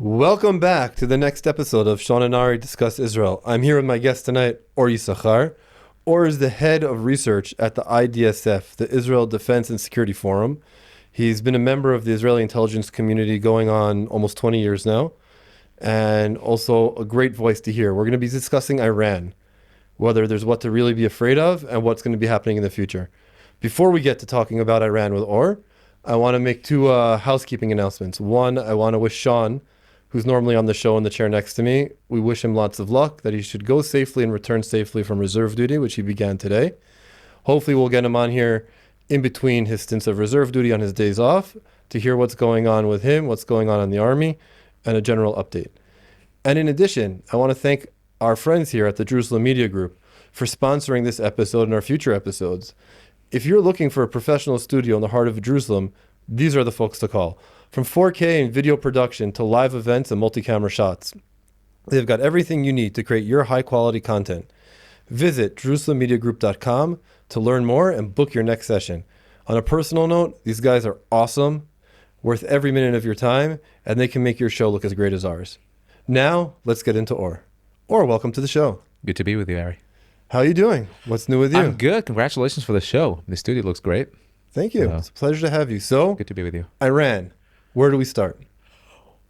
Welcome back to the next episode of Sean and Ari Discuss Israel. I'm here with my guest tonight, Or Yissachar. Or is the head of research at the IDSF, the Israel Defense and Security Forum. He's been a member of the Israeli intelligence community going on almost 20 years now, and also a great voice to hear. We're going to be discussing Iran, whether there's what to really be afraid of and what's going to be happening in the future. Before we get to talking about Iran with Or, I want to make two housekeeping announcements. One, I want to wish Sean, who's normally on the show in the chair next to me, we wish him lots of luck, that he should go safely and return safely from reserve duty, which he began today. Hopefully we'll get him on here in between his stints of reserve duty on his days off to hear what's going on with him, what's going on in the army, and a general update. And in addition, I want to thank our friends here at the Jerusalem Media Group for sponsoring this episode and our future episodes. If you're looking for a professional studio in the heart of Jerusalem, these are the folks to call. From 4K and video production to live events and multi-camera shots, they've got everything you need to create your high-quality content. Visit JerusalemMediaGroup.com to learn more and book your next session. On a personal note, these guys are awesome, worth every minute of your time, and they can make your show look as great as ours. Now, let's get into Or. Or, welcome to the show. Good to be with you, Ari. How are you doing? What's new with you? I'm good. Congratulations for the show. The studio looks great. Thank you. It's a pleasure to have you. So, good to be with you. Iran. Where do we start?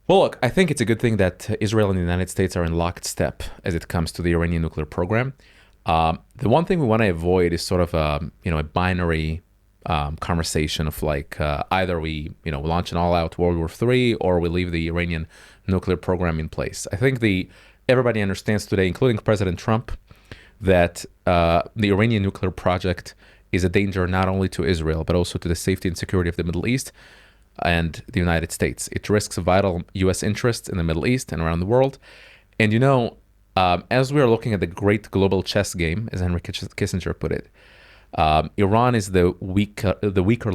Well, look, I think it's a good thing that Israel and the United States are in lockstep as it comes to the Iranian nuclear program. The one thing we want to avoid is sort of a binary conversation of like either we launch an all-out World War III or we leave the Iranian nuclear program in place. I think everybody understands today, including President Trump, that the Iranian nuclear project is a danger not only to Israel but also to the safety and security of the Middle East and the United States. It risks vital U.S. interests in the Middle East and around the world. And as we are looking at the great global chess game, as Henry Kissinger put it, Iran is the weaker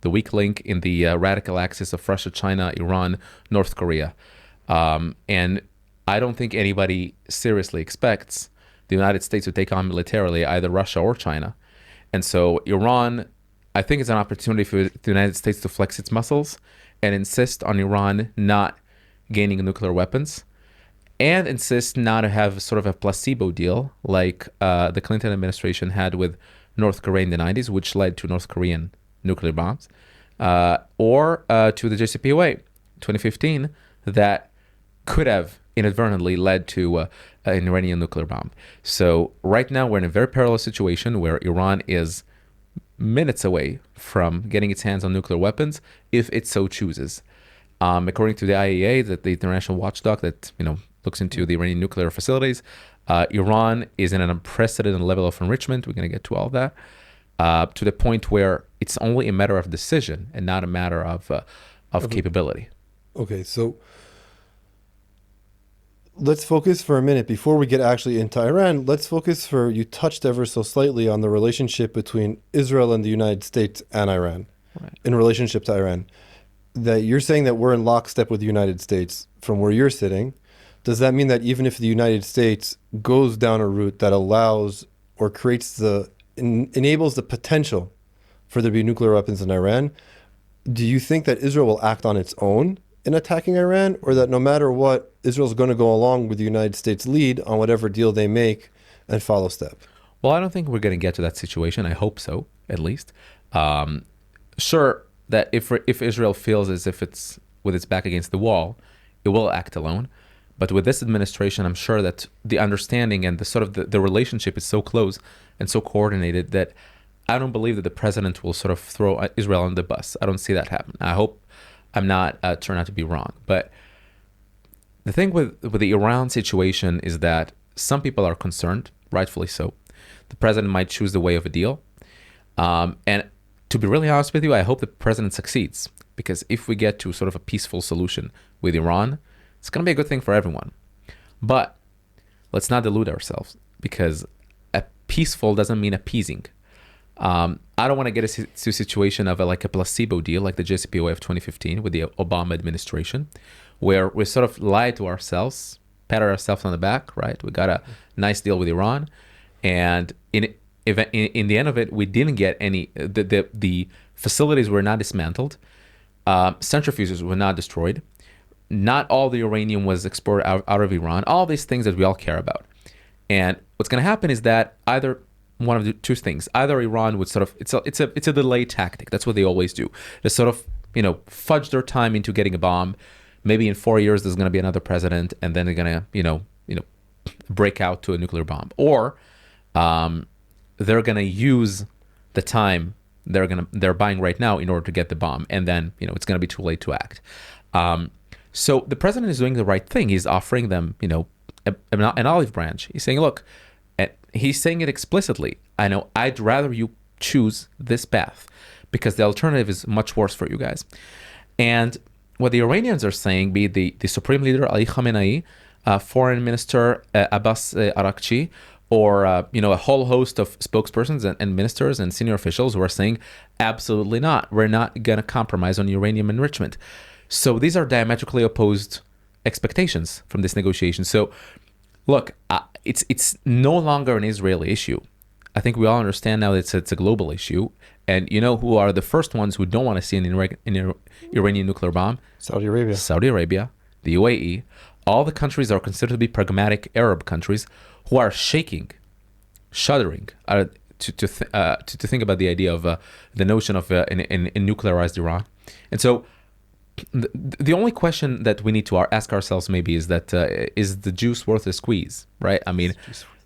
link in the radical axis of Russia, China, Iran, North Korea. And I don't think anybody seriously expects the United States to take on militarily either Russia or China. And so Iran, I think it's an opportunity for the United States to flex its muscles and insist on Iran not gaining nuclear weapons and insist not to have sort of a placebo deal like the Clinton administration had with North Korea in the 90s, which led to North Korean nuclear bombs, or to the JCPOA 2015 that could have inadvertently led to an Iranian nuclear bomb. So right now we're in a very perilous situation where Iran is minutes away from getting its hands on nuclear weapons if it so chooses. According to the IAEA, that the international watchdog that looks into the Iranian nuclear facilities, Iran is in an unprecedented level of enrichment. We're going to get to all of that, to the point where it's only a matter of decision and not a matter of capability. Okay, so let's focus for a minute before we get actually into Iran. Let's focus you touched ever so slightly on the relationship between Israel and the United States and Iran, right, in relationship to Iran. That you're saying that we're in lockstep with the United States from where you're sitting. Does that mean that even if the United States goes down a route that allows or enables the potential for there to be nuclear weapons in Iran, do you think that Israel will act on its own in attacking Iran, or that no matter what, Israel's going to go along with the United States lead on whatever deal they make and follow step? Well, I don't think we're going to get to that situation. I hope so, at least. Sure, that if Israel feels as if it's with its back against the wall, it will act alone. But with this administration, I'm sure that the understanding and the relationship is so close and so coordinated that I don't believe that the president will sort of throw Israel on the bus. I don't see that happen. I hope I'm not turn out to be wrong. But the thing with the Iran situation is that some people are concerned, rightfully so. The president might choose the way of a deal. And to be really honest with you, I hope the president succeeds, because if we get to sort of a peaceful solution with Iran, it's going to be a good thing for everyone. But let's not delude ourselves, because a peaceful doesn't mean appeasing. I don't want to get to a situation of a placebo deal like the JCPOA of 2015 with the Obama administration, where we sort of lied to ourselves, patted ourselves on the back, right? We got a nice deal with Iran, and in the end of it, we didn't get any. The facilities were not dismantled, centrifuges were not destroyed, not all the uranium was exported out of Iran. All these things that we all care about. And what's going to happen is that either one of the two things, either Iran would sort of, it's a delay tactic. That's what they always do. They sort of, fudge their time into getting a bomb. Maybe in 4 years there's going to be another president, and then they're going to, break out to a nuclear bomb, or they're going to use the time they're buying right now in order to get the bomb, and then it's going to be too late to act. So the president is doing the right thing. He's offering them, an olive branch. He's saying, look, he's saying it explicitly. I know I'd rather you choose this path because the alternative is much worse for you guys. And what the Iranians are saying, be it the Supreme Leader Ali Khamenei, Foreign Minister Abbas Araghchi, or a whole host of spokespersons and ministers and senior officials who are saying, absolutely not. We're not going to compromise on uranium enrichment. So these are diametrically opposed expectations from this negotiation. So look, it's no longer an Israeli issue. I think we all understand now that it's a global issue. And who are the first ones who don't want to see an Iranian nuclear bomb? Saudi Arabia, the UAE. All the countries are considered to be pragmatic Arab countries who are shuddering to think about the idea of the notion of a nuclearized Iran. And so the only question that we need to ask ourselves maybe is that is the juice worth a squeeze, right? I mean,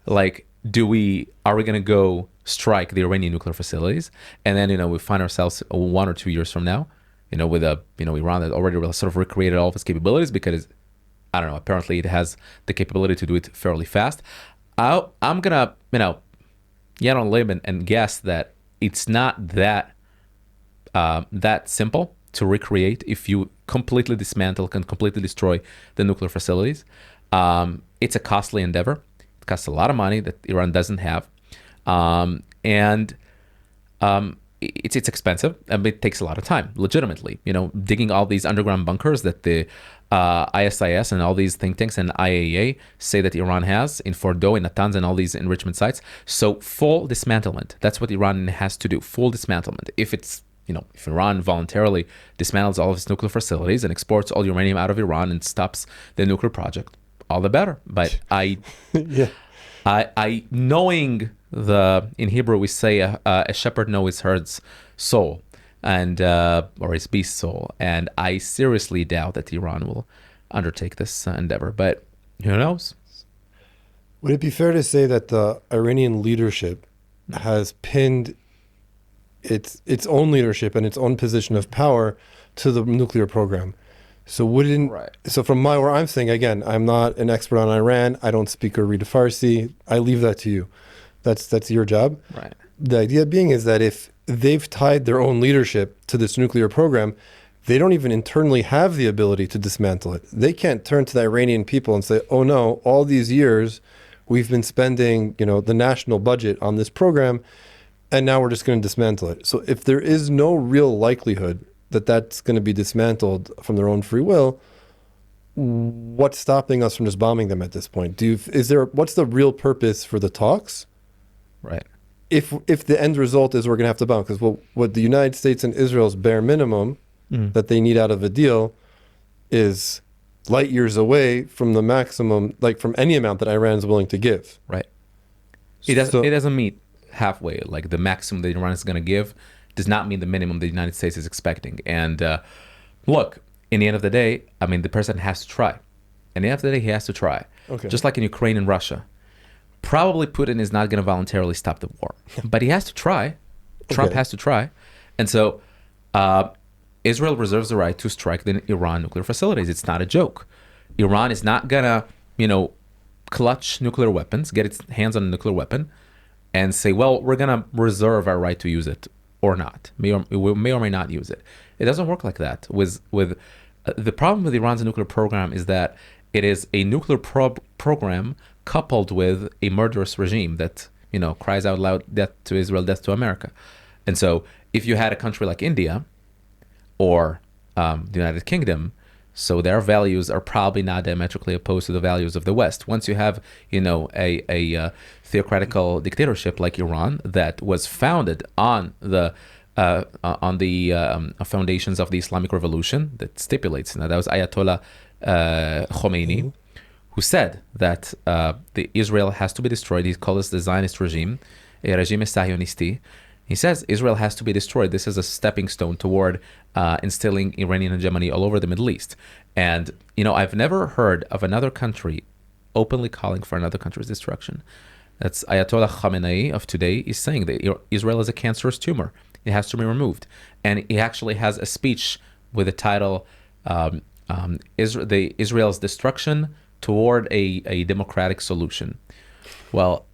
like, are we going to go strike the Iranian nuclear facilities, and then we find ourselves 1 or 2 years from now, with Iran that already sort of recreated all of its capabilities because I don't know, apparently it has the capability to do it fairly fast. I'm gonna get on limb and guess that it's not that simple to recreate if you completely dismantle and completely destroy the nuclear facilities. It's a costly endeavor. It costs a lot of money that Iran doesn't have. It's expensive, and it takes a lot of time, legitimately. Digging all these underground bunkers that the ISIS and all these think tanks and IAEA say that Iran has in Fordo, in Natanz, and all these enrichment sites. So full dismantlement. That's what Iran has to do, full dismantlement. If Iran voluntarily dismantles all of its nuclear facilities and exports all uranium out of Iran and stops the nuclear project, all the better. But yeah. I knowing in Hebrew we say a shepherd knows his herd's soul, and or his beast's soul, and I seriously doubt that Iran will undertake this endeavor. But who knows? Would it be fair to say that the Iranian leadership has pinned its own leadership and its own position of power to the nuclear program? So So from where I'm saying, again, I'm not an expert on Iran. I don't speak or read Farsi. I leave that to you. That's your job. Right. The idea being is that if they've tied their own leadership to this nuclear program, they don't even internally have the ability to dismantle it. They can't turn to the Iranian people and say, oh no, all these years we've been spending, the national budget on this program, and now we're just going to dismantle it. So if there is no real likelihood that that's going to be dismantled from their own free will, what's stopping us from just bombing them at this point? What's the real purpose for the talks? Right. If the end result is we're going to have to bomb, because what the United States and Israel's bare minimum that they need out of a deal is light years away from the maximum, like from any amount that Iran is willing to give. Right. It doesn't meet halfway. Like the maximum that Iran is going to give does not mean the minimum the United States is expecting. And look, in the end of the day, I mean, the president has to try. In the end of the day, he has to try. Okay. Just like in Ukraine and Russia. Probably Putin is not going to voluntarily stop the war, but he has to try. Trump has to try. And so Israel reserves the right to strike the Iran nuclear facilities. It's not a joke. Iran is not going to, clutch nuclear weapons, get its hands on a nuclear weapon, and say, well, we're going to reserve our right to use it or not. We may or may not use it. It doesn't work like that. The problem with Iran's nuclear program is that it is a nuclear program coupled with a murderous regime that, cries out loud, death to Israel, death to America. And so if you had a country like India or the United Kingdom, so their values are probably not diametrically opposed to the values of the West. Once you have, a theocratical dictatorship like Iran that was founded on the foundations of the Islamic Revolution that stipulates, that was Ayatollah Khomeini, who said that the Israel has to be destroyed. He called this the Zionist regime, a regime Sahionisti. He says Israel has to be destroyed. This is a stepping stone toward instilling Iranian hegemony all over the Middle East. And, I've never heard of another country openly calling for another country's destruction. That's Ayatollah Khamenei of today is saying that Israel is a cancerous tumor. It has to be removed. And he actually has a speech with the title, Israel's Destruction Toward a Democratic Solution. Well,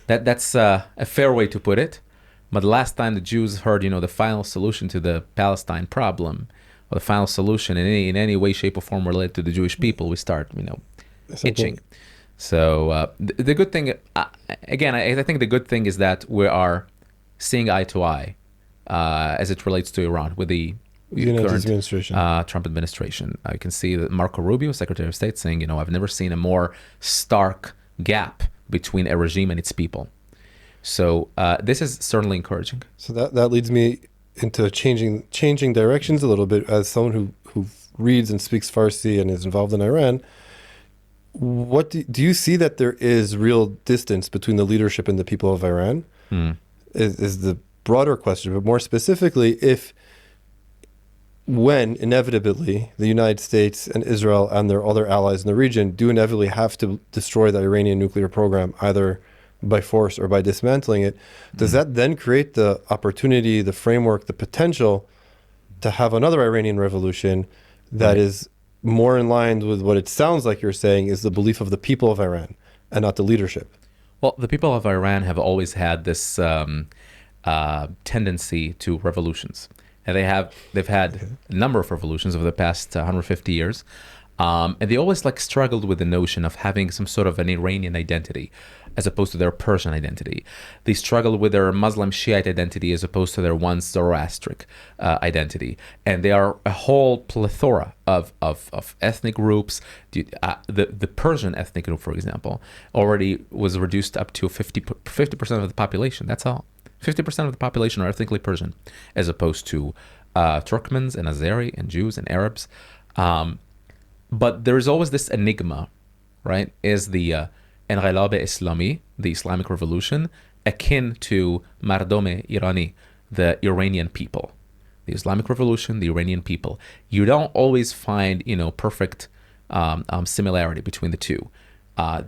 that's a fair way to put it. But the last time the Jews heard, the final solution to the Palestine problem, or the final solution in any way, shape, or form related to the Jewish people, we start, itching. So the good thing, again, I think the good thing is that we are seeing eye to eye as it relates to Iran with the current administration. Trump administration. I can see that Marco Rubio, Secretary of State, saying, I've never seen a more stark gap between a regime and its people. So this is certainly encouraging. So that leads me into changing directions a little bit. As someone who reads and speaks Farsi and is involved in Iran, what do you see that there is real distance between the leadership and the people of Iran? Is the broader question, but more specifically, when inevitably the United States and Israel and their other allies in the region do inevitably have to destroy the Iranian nuclear program, either by force or by dismantling it, does that then create the opportunity, the framework, the potential to have another Iranian revolution that is more in line with what it sounds like you're saying is the belief of the people of Iran and not the leadership? Well, the people of Iran have always had this tendency to revolutions. And they've had a number of revolutions over the past 150 years. And they always struggled with the notion of having some sort of an Iranian identity as opposed to their Persian identity. They struggled with their Muslim Shiite identity as opposed to their once Zoroastric identity. And they are a whole plethora of ethnic groups. The Persian ethnic group, for example, already was reduced up to 50% of the population. That's all. 50% of the population are ethnically Persian, as opposed to Turkmens and Azeri and Jews and Arabs. But there is always this enigma, right? Is the Enqilab Islami, the Islamic Revolution, akin to Mardome Irani, the Iranian people? The Islamic Revolution, the Iranian people. You don't always find, perfect similarity between the two.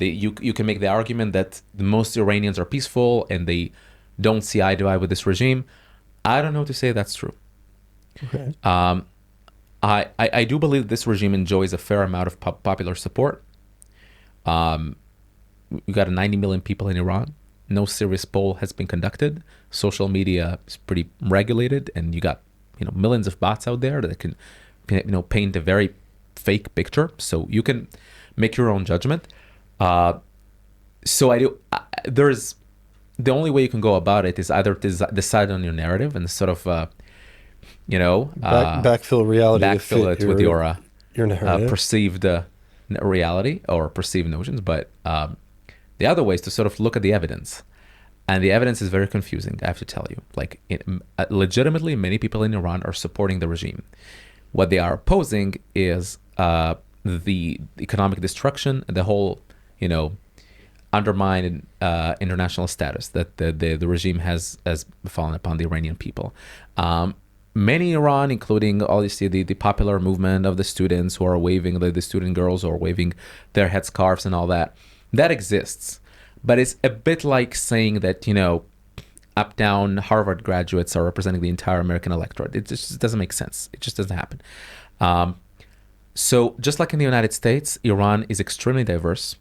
You can make the argument that most Iranians are peaceful and they don't see eye to eye with this regime. I don't know to say that's true. Okay. I do believe this regime enjoys a fair amount of popular support. You got 90 million people in Iran. No serious poll has been conducted. Social media is pretty regulated, and you got millions of bots out there that can paint a very fake picture. So you can make your own judgment. There's the only way you can go about it is either decide on your narrative and sort of backfill reality, backfill it with your narrative. Perceived reality or perceived notions. But the other way is to sort of look at the evidence, and the evidence is very confusing, I have to tell you. Legitimately, many people in Iran are supporting the regime. What they are opposing is the economic destruction, the whole undermine international status that the regime has fallen upon the Iranian people. Many in Iran, including obviously the popular movement of the students who are waving, the student girls who are waving their headscarves and all that exists. But it's a bit like saying that, up-down Harvard graduates are representing the entire American electorate. It just doesn't make sense. It just doesn't happen. So just like in the United States, Iran is extremely diverse.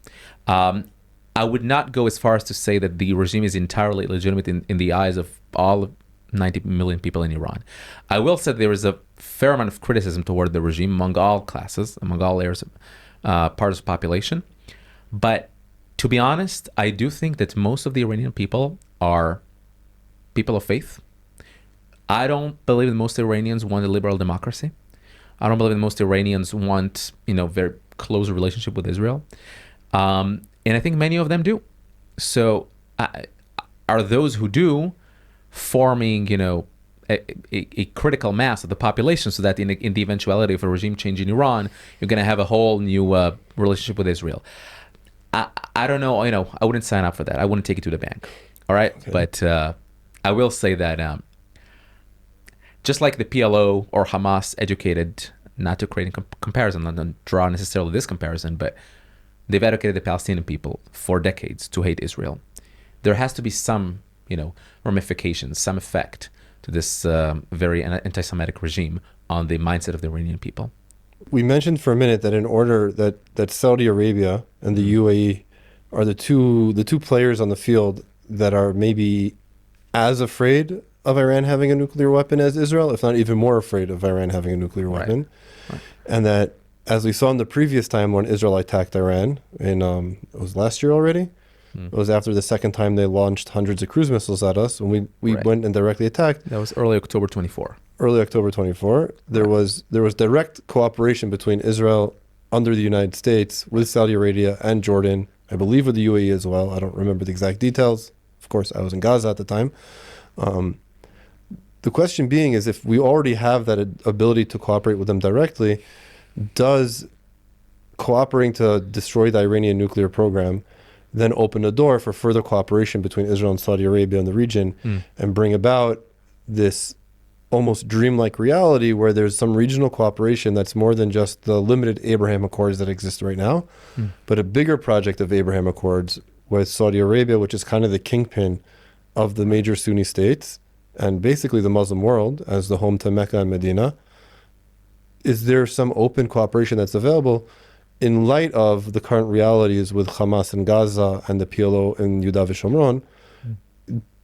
I would not go as far as to say that the regime is entirely legitimate in the eyes of all 90 million people in Iran. I will say there is a fair amount of criticism toward the regime among all classes, among all layers of parts of the population. But to be honest, I do think that most of the Iranian people are people of faith. I don't believe that most Iranians want a liberal democracy. I don't believe that most Iranians want, very close relationship with Israel. And I think many of them do. So are those who do forming, a critical mass of the population, so that in the eventuality of a regime change in Iran, you're going to have a whole new relationship with Israel. I don't know. I wouldn't sign up for that. I wouldn't take it to the bank. All right, okay. But I will say that just like the PLO or Hamas educated, not to create a comparison, not to draw necessarily this comparison, but they've educated the Palestinian people for decades to hate Israel. There has to be some, ramifications, some effect to this very anti-Semitic regime on the mindset of the Iranian people. We mentioned for a minute that in order that Saudi Arabia and the UAE are the two players on the field that are maybe as afraid of Iran having a nuclear weapon as Israel, if not even more afraid of Iran having a nuclear weapon. Right. And that, as we saw in the previous time when Israel attacked Iran, it was last year already. It was after the second time they launched hundreds of cruise missiles at us, and we went and directly attacked. That was early October 24. Early October 24. There was direct cooperation between Israel under the United States with Saudi Arabia and Jordan, I believe with the UAE as well. I don't remember the exact details. Of course, I was in Gaza at the time. The question being is, if we already have that ability to cooperate with them directly, does cooperating to destroy the Iranian nuclear program then open a door for further cooperation between Israel and Saudi Arabia in the region and bring about this almost dreamlike reality where there's some regional cooperation that's more than just the limited Abraham Accords that exist right now, but a bigger project of Abraham Accords with Saudi Arabia, which is kind of the kingpin of the major Sunni states and basically the Muslim world as the home to Mecca and Medina. Is there some open cooperation that's available in light of the current realities with Hamas in Gaza and the PLO in Yudav Shomron?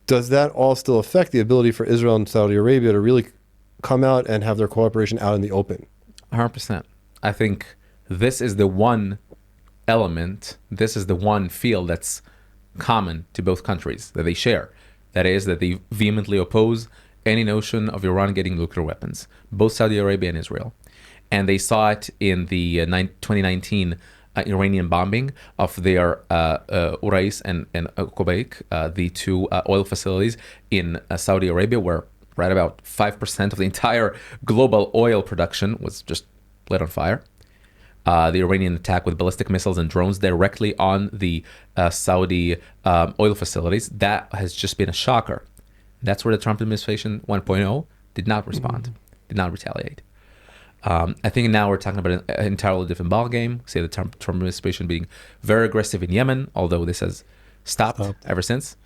Does that all still affect the ability for Israel and Saudi Arabia to really come out and have their cooperation out in the open? 100%. I think this is the one element, this is the one field that's common to both countries that they share. That is, that they vehemently oppose any notion of Iran getting nuclear weapons, both Saudi Arabia and Israel. And they saw it in the 2019 Iranian bombing of their Urais and Qubaik, the two oil facilities in Saudi Arabia, where right about 5% of the entire global oil production was just lit on fire. The Iranian attack with ballistic missiles and drones directly on the Saudi oil facilities, that has just been a shocker. That's where the Trump administration 1.0 did not respond, did not retaliate. I think now we're talking about an entirely different ballgame. Say the Trump administration being very aggressive in Yemen, although this has stopped ever since.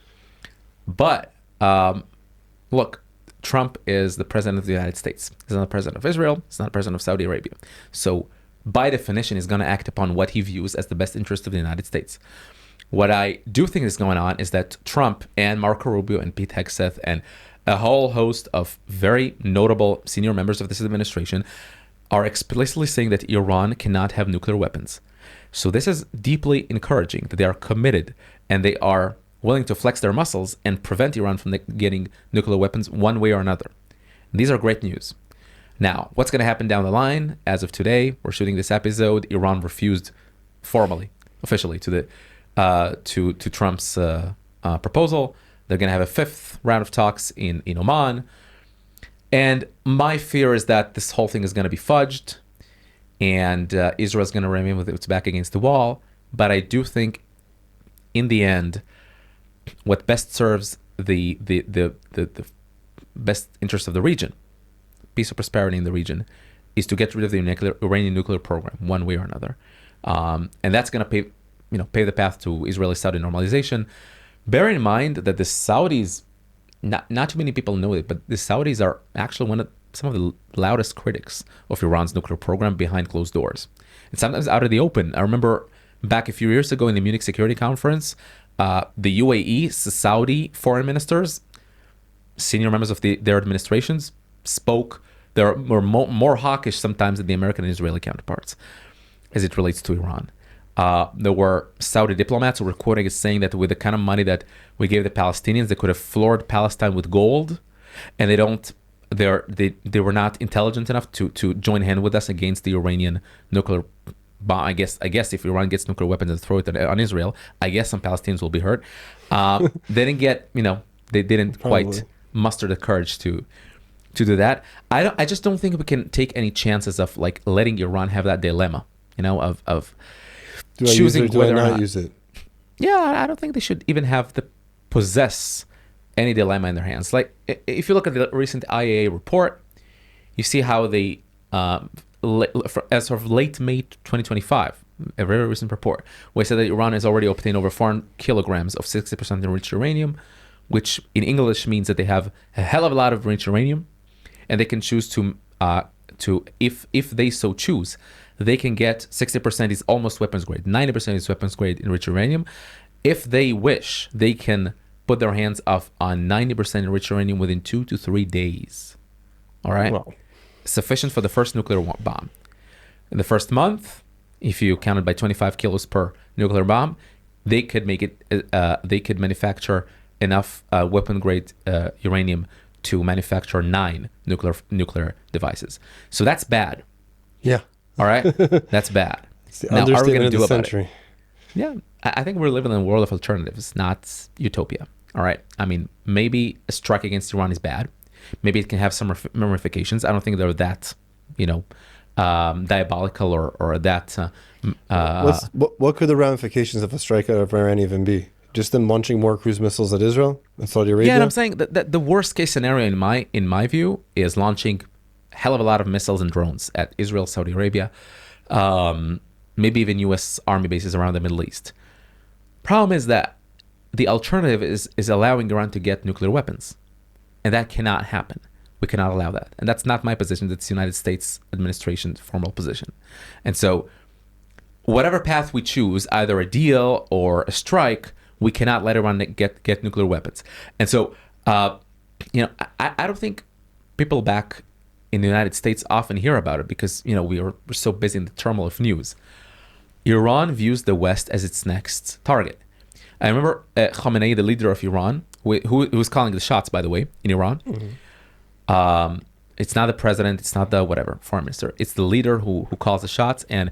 But look, Trump is the president of the United States. He's not the president of Israel. He's not the president of Saudi Arabia. So by definition, he's going to act upon what he views as the best interest of the United States. What I do think is going on is that Trump and Marco Rubio and Pete Hegseth and a whole host of very notable senior members of this administration are explicitly saying that Iran cannot have nuclear weapons. So this is deeply encouraging that they are committed and they are willing to flex their muscles and prevent Iran from getting nuclear weapons one way or another. And these are great news. Now, what's going to happen down the line? As of today, we're shooting this episode. Iran refused formally, officially, to Trump's proposal. They're going to have a fifth round of talks in Oman. And my fear is that this whole thing is going to be fudged and Israel is going to remain with its back against the wall. But I do think in the end, what best serves the best interest of the region, peace or prosperity in the region, is to get rid of the Iranian nuclear program one way or another. And that's going to pave the path to Israeli-Saudi normalization. Bear in mind that the Saudis, not too many people know it, but the Saudis are actually some of the loudest critics of Iran's nuclear program behind closed doors. And sometimes out of the open. I remember back a few years ago in the Munich Security Conference, the UAE, Saudi foreign ministers, senior members of their administrations spoke. They were more hawkish sometimes than the American and Israeli counterparts as it relates to Iran. There were Saudi diplomats who were quoting as saying that with the kind of money that we gave the Palestinians, they could have floored Palestine with gold, and they were not intelligent enough to join hand with us against the Iranian nuclear bomb. I guess if Iran gets nuclear weapons and throw it on Israel, I guess some Palestinians will be hurt. They didn't get, they didn't quite muster the courage to to do that. I just don't think we can take any chances of like letting Iran have that dilemma, of Do I choosing use it or do whether I or not not. use it? Yeah, I don't think they should even have to possess any dilemma in their hands. Like if you look at the recent IAEA report, you see how they, as of late May 2025, a very recent report, where it said that Iran has already obtained over 4 kilograms of 60% enriched uranium, which in English means that they have a hell of a lot of enriched uranium, and they can choose to if they so choose, they can get 60% is almost weapons grade, 90% is weapons grade enriched uranium. If they wish, they can put their hands off on 90% enriched uranium within 2 to 3 days. All right? Wow. Sufficient for the first nuclear bomb. In the first month, if you counted by 25 kilos per nuclear bomb, they could make it. They could manufacture enough weapon grade uranium to manufacture 9 nuclear devices. So that's bad. Yeah. All right, that's bad. It's the Now, are we understatement going of to the do about it? century. Yeah, I think we're living in a world of alternatives, not utopia. All right. I mean, maybe a strike against Iran is bad. Maybe it can have some ramifications. I don't think they're that, diabolical or that. What could the ramifications of a strike out of Iran even be? Just them launching more cruise missiles at Israel and Saudi Arabia? Yeah, and I'm saying that the worst case scenario in my view is launching a hell of a lot of missiles and drones at Israel, Saudi Arabia, maybe even U.S. Army bases around the Middle East. Problem is that the alternative is allowing Iran to get nuclear weapons. And that cannot happen. We cannot allow that. And that's not my position. That's the United States administration's formal position. And so whatever path we choose, either a deal or a strike, we cannot let Iran get nuclear weapons. And so, I don't think people back in the United States often hear about it because, we're so busy in the turmoil of news. Iran views the West as its next target. I remember Khamenei, the leader of Iran, who was calling the shots, by the way, in Iran. Mm-hmm. It's not the president, it's not the foreign minister. It's the leader who calls the shots. And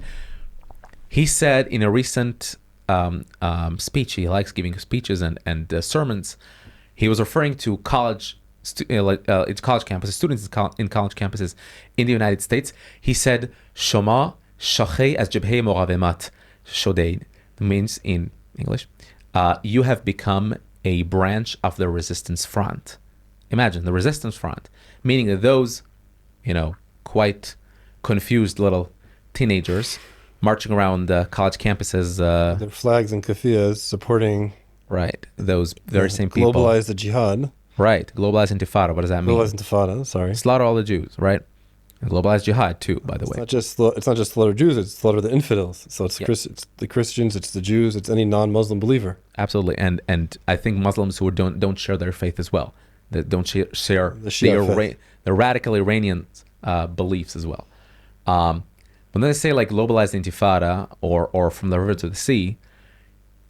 he said in a recent speech, he likes giving speeches and sermons, he was referring to college campuses, students in college campuses in the United States. He said, Shoma shachei as jebhei moravemat shodein, means in English, you have become a branch of the resistance front. Imagine the resistance front, meaning that those, quite confused little teenagers marching around college campuses. Their flags and kafiyas supporting. Right. Those very same people. Globalize the jihad. Right. Globalized intifada. What does that mean? Globalized intifada, sorry. Slaughter all the Jews, right? And globalized jihad too, by the way. It's not just slaughter Jews, it's slaughter the infidels. So it's the Christians, it's the Jews, it's any non-Muslim believer. Absolutely. And I think Muslims who don't share their faith as well. That don't share the radical Iranian beliefs as well. When they say like globalized intifada or from the river to the sea,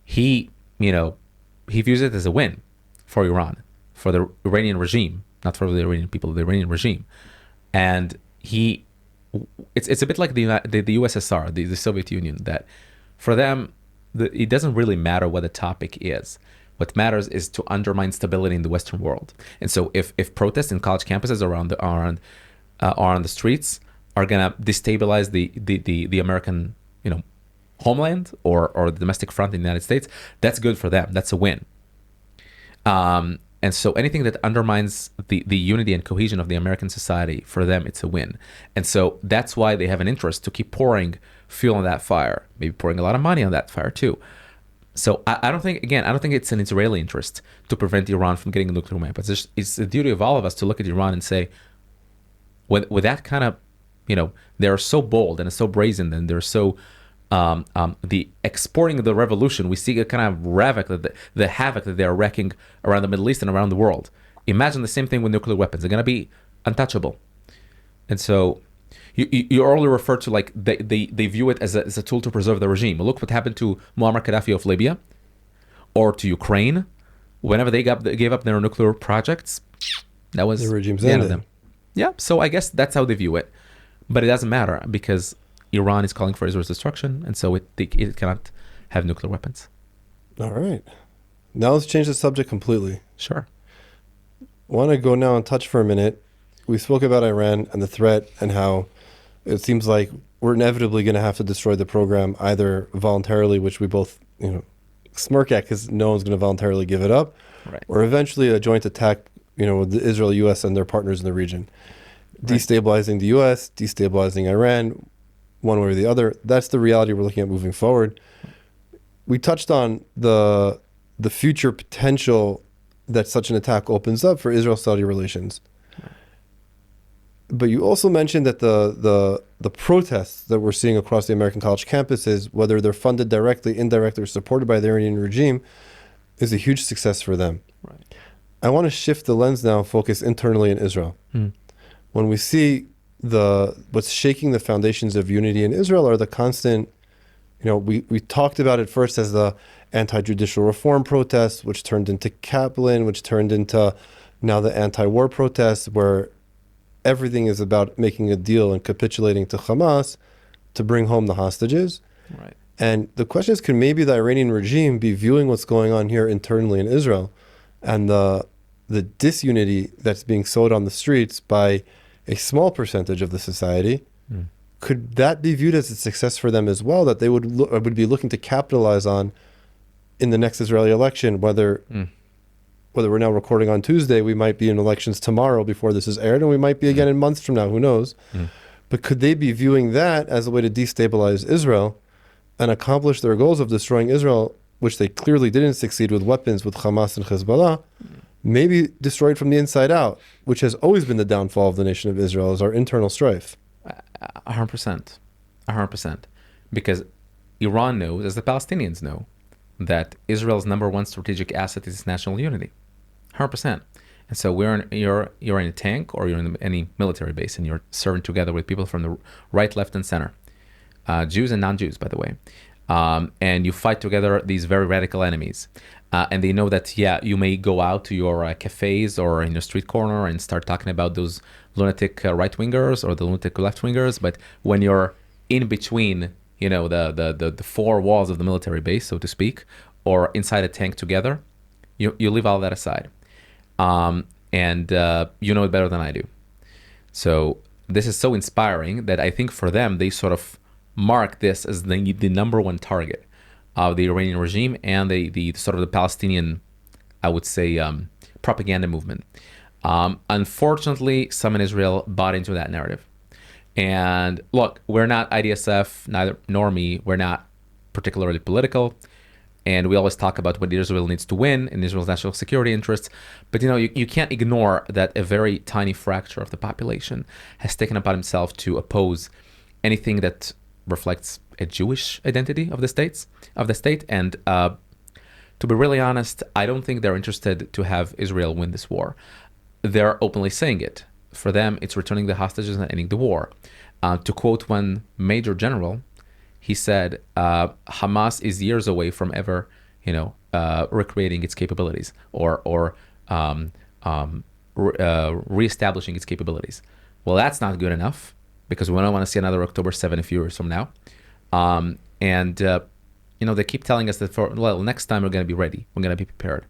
he views it as a win for Iran, for the Iranian regime, not for the Iranian people, the Iranian regime. And it's a bit like the USSR, the Soviet Union, that for them, it doesn't really matter what the topic is. What matters is to undermine stability in the Western world. And so if protests in college campuses are on the streets are going to destabilize the American, homeland or the domestic front in the United States, that's good for them. That's a win. And so anything that undermines the unity and cohesion of the American society, for them, it's a win. And so that's why they have an interest to keep pouring fuel on that fire, maybe pouring a lot of money on that fire too. So I don't think it's an Israeli interest to prevent Iran from getting nuclear weapons. It's the duty of all of us to look at Iran and say, with that kind of, they're so bold and so brazen and they're so, the exporting of the revolution, we see a kind of the havoc that they're wreaking around the Middle East and around the world. Imagine the same thing with nuclear weapons. They're going to be untouchable. And so you earlier referred to like they view it as a tool to preserve the regime. Look what happened to Muammar Gaddafi of Libya or to Ukraine. Whenever they gave up their nuclear projects, that was the regime's the end of ended. them. Yeah, so I guess that's how they view it. But it doesn't matter because Iran is calling for Israel's destruction, and so it cannot have nuclear weapons. All right. Now let's change the subject completely. Sure. I want to go now and touch for a minute we spoke about Iran and the threat and how it seems like we're inevitably going to have to destroy the program either voluntarily, which we both, smirk at because no one's going to voluntarily give it up, Right. or eventually a joint attack, with the Israel, U.S. and their partners in the region, destabilizing the U.S., destabilizing Iran, one way or the other. That's the reality we're looking at moving forward. We touched on the future potential that such an attack opens up for Israel-Saudi relations. But you also mentioned that the protests that we're seeing across the American college campuses, whether they're funded directly, indirectly, or supported by the Iranian regime, is a huge success for them. Right. I want to shift the lens now and focus internally in Israel. When we see what's shaking the foundations of unity in Israel are the constant, we talked about it first as the anti-judicial reform protests, which turned into Kaplan, which turned into now the anti-war protests, where everything is about making a deal and capitulating to Hamas to bring home the hostages. Right. And the question is, can maybe the Iranian regime be viewing what's going on here internally in Israel and the disunity that's being sowed on the streets by a small percentage of the society? Could that be viewed as a success for them as well, that they would be looking to capitalize on in the next Israeli election, whether we're now recording on Tuesday, we might be in elections tomorrow before this is aired, and we might be again in months from now, who knows? But could they be viewing that as a way to destabilize Israel and accomplish their goals of destroying Israel, which they clearly didn't succeed with weapons with Hamas and Hezbollah, maybe destroyed from the inside out, which has always been the downfall of the nation of Israel, is our internal strife? 100%. 100%. Because Iran knows, as the Palestinians know, that Israel's number one strategic asset is its national unity. 100%. And so you're in a tank or you're in any military base and you're serving together with people from the right, left, and center. Jews and non-Jews, by the way. And you fight together these very radical enemies. And they know that, you may go out to your cafes or in your street corner and start talking about those lunatic right-wingers or the lunatic left-wingers. But when you're in between, the four walls of the military base, so to speak, or inside a tank together, you leave all that aside. And you know it better than I do. So this is so inspiring that I think for them, they sort of mark this as the number one target of the Iranian regime and the sort of the Palestinian, I would say, propaganda movement. Unfortunately, some in Israel bought into that narrative. And look, we're not IDSF, neither nor me. We're not particularly political. And we always talk about what Israel needs to win in Israel's national security interests. But you can't ignore that a very tiny fracture of the population has taken upon himself to oppose anything that reflects a Jewish identity of the state. And to be really honest, I don't think they're interested to have Israel win this war. They're openly saying it. For them, it's returning the hostages and ending the war. To quote one major general, he said, Hamas is years away from ever, recreating its capabilities or reestablishing its capabilities. Well, that's not good enough because we don't want to see another October 7 a few years from now. They keep telling us that next time we're going to be ready. We're going to be prepared.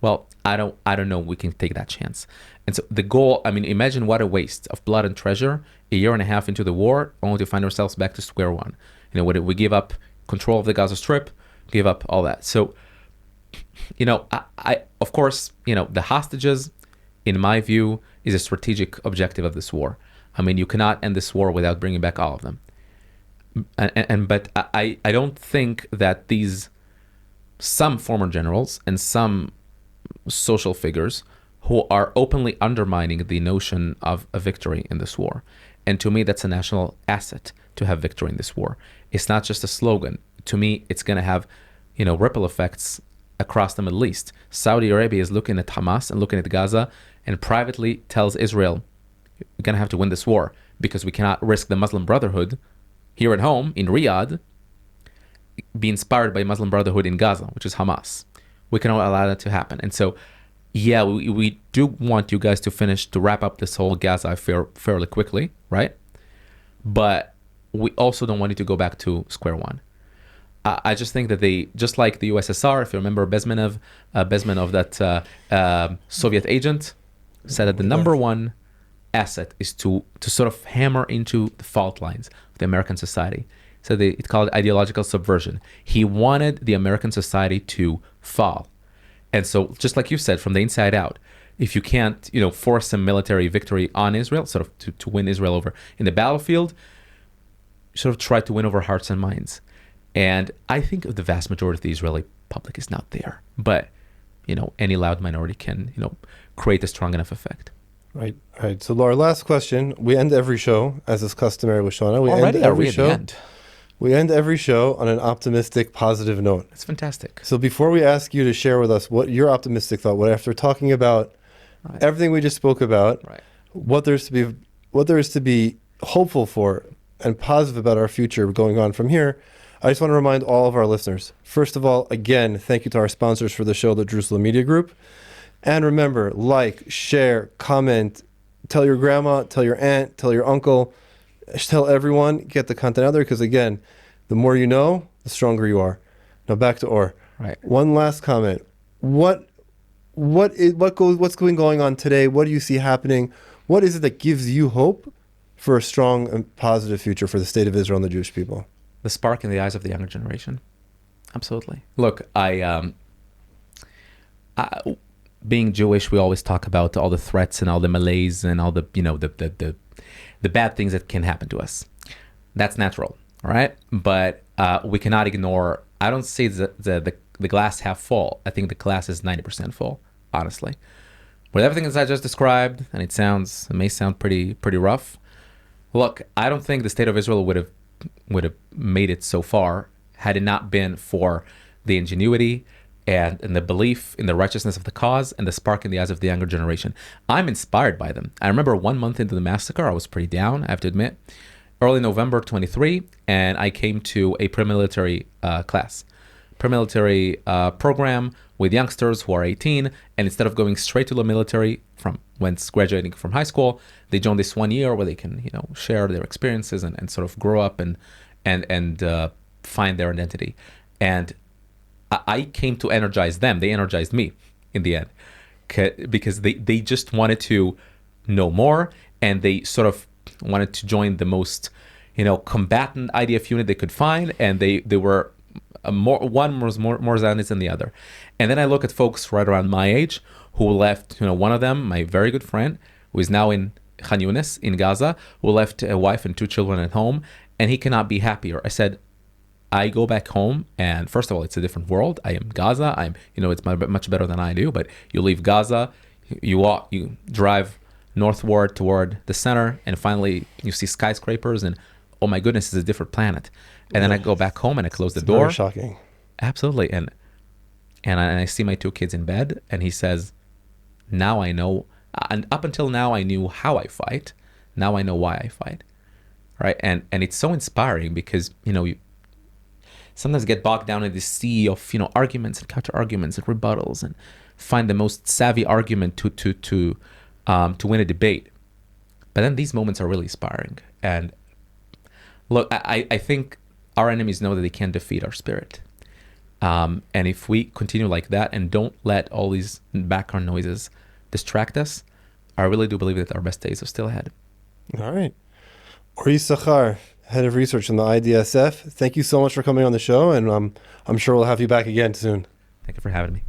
Well, I don't know we can take that chance. And so the goal, imagine what a waste of blood and treasure, a year and a half into the war, only to find ourselves back to square one. We give up control of the Gaza Strip, give up all that. So, I of course, the hostages, in my view, is a strategic objective of this war. You cannot end this war without bringing back all of them. But I don't think that some former generals and some social figures who are openly undermining the notion of a victory in this war. And to me, that's a national asset to have victory in this war. It's not just a slogan. To me, it's going to have, ripple effects across the Middle East. Saudi Arabia is looking at Hamas and looking at Gaza and privately tells Israel, we're going to have to win this war because we cannot risk the Muslim Brotherhood here at home in Riyadh be inspired by Muslim Brotherhood in Gaza, which is Hamas. We cannot allow that to happen. And so, we do want you guys to wrap up this whole Gaza affair fairly quickly, right? But we also don't want you to go back to square one. I just think that just like the USSR, if you remember Bezmenov, that Soviet agent, said that the number one asset is to sort of hammer into the fault lines of the American society. So it's called ideological subversion. He wanted the American society to fall. And so, just like you said, from the inside out, if you can't, force a military victory on Israel, sort of to win Israel over in the battlefield, sort of try to win over hearts and minds. And I think the vast majority of the Israeli public is not there. But, any loud minority can, create a strong enough effect. Right. All right. So, Laura, last question. We end every show, as is customary with Shauna. We end every show on an optimistic, positive note. That's fantastic. So before we ask you to share with us what your optimistic thought, after talking about everything we just spoke about, what there is to be hopeful for and positive about our future going on from here, I just want to remind all of our listeners. First of all, again, thank you to our sponsors for the show, the Jerusalem Media Group. And remember, like, share, comment, tell your grandma, tell your aunt, tell your uncle, tell everyone, get the content out there, because again, the more you know, the stronger you are. Now back to Or. Right. One last comment. What's going on today? What do you see happening? What is it that gives you hope for a strong and positive future for the state of Israel and the Jewish people? The spark in the eyes of the younger generation. Absolutely. Look, I being Jewish, we always talk about all the threats and all the malaise and all the the bad things that can happen to us. That's natural, all right? But we cannot ignore, I don't say the glass half full. I think the glass is 90% full, honestly. With everything that I just described, and it may sound pretty rough. Look, I don't think the state of Israel would have made it so far had it not been for the ingenuity and the belief in the righteousness of the cause and the spark in the eyes of the younger generation. I'm inspired by them. I remember 1 month into the massacre, I was pretty down, I have to admit. Early November 23, and I came to a pre-military program with youngsters who are 18, and instead of going straight to the military once graduating from high school, they join this 1 year where they can, share their experiences and sort of grow up and find their identity. And I came to energize them. They energized me in the end because they just wanted to know more, and they sort of wanted to join the most, combatant IDF unit they could find, and they were one was more Zionist than the other. And then I look at folks right around my age who left, one of them, my very good friend, who is now in Khan Yunis in Gaza, who left a wife and 2 children at home, and he cannot be happier. I said, I go back home, and first of all, it's a different world. I am Gaza. It's much better than I do. But you leave Gaza, you drive northward toward the center, and finally you see skyscrapers, and oh my goodness, it's a different planet. And then I go back home and I close the door. Very shocking. Absolutely, and I see my 2 kids in bed, and he says, now I know. And up until now, I knew how I fight. Now I know why I fight. Right, and it's so inspiring because you sometimes get bogged down in this sea of arguments and counter arguments and rebuttals, and find the most savvy argument to win a debate. But then these moments are really inspiring. And look, I think our enemies know that they can't defeat our spirit. And if we continue like that and don't let all these background noises distract us, I really do believe that our best days are still ahead. All right. Or Yissachar, Head of Research in the IDSF. Thank you so much for coming on the show, and I'm sure we'll have you back again soon. Thank you for having me.